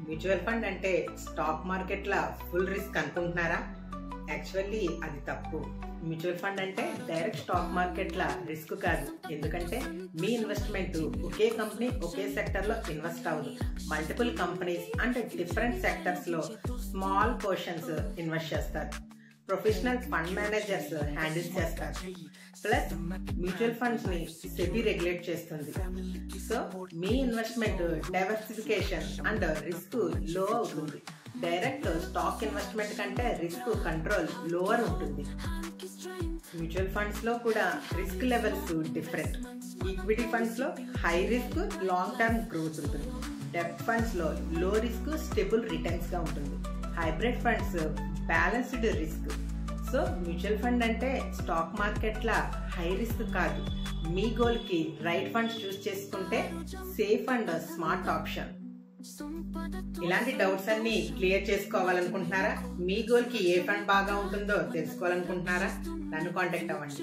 Mutual fund అంటే stock మార్కెట్ల full risk అనుకుంటున్నారా? యాక్చువల్లీ అది తప్పు. మ్యూచువల్ ఫండ్ అంటే డైరెక్ట్ స్టాక్ మార్కెట్ల రిస్క్ కాదు. ఎందుకంటే మీ ఇన్వెస్ట్మెంట్ ఒకే కంపెనీ ఒకే సెక్టర్లో ఇన్వెస్ట్ అవ్వదు. మల్టిపుల్ కంపెనీస్ అండ్ డిఫరెంట్ సెక్టర్స్లో స్మాల్ పోర్షన్స్ ఇన్వెస్ట్ చేస్తారు. ప్రొఫెషనల్ ఫండ్ మేనేజర్స్ హ్యాండిల్ చేస్తారు. ప్లస్ మ్యూచువల్ ఫండ్స్ ని సెబీ రెగ్యులేట్ చేస్తుంది. సో మీ investment diversification and risk low అవుతుంది. డైరెక్ట్ స్టాక్ ఇన్వెస్ట్మెంట్ కంటే రిస్క్ కంట్రోల్ లోవర్ ఉంటుంది. మ్యూచువల్ ఫండ్స్ లో కూడా risk levels different. Equity funds లో high risk long term growth ఉంటుంది. డెబ్ట్ ఫండ్స్ లో లో రిస్క్ స్టేబుల్ రిటర్న్స్ గా ఉంటుంది. Hybrid funds balanced risk. So mutual fund అంటే స్టాక్ మార్కెట్ల హై రిస్క్ కాదు. మీ గోల్ కి రైట్ ఫండ్స్ చూస్ చేసుకుంటే సేఫ్ అండ్ స్మార్ట్ ఆప్షన్. ఇలాంటి డౌట్స్ అన్ని క్లియర్ చేసుకోవాలనుకుంటున్నారా? మీ గోల్ కి ఏ ఫండ్ బాగా ఉంటుందో తెలుసుకోవాలనుకుంటున్నారా? నన్ను కాంటాక్ట్ అవ్వండి.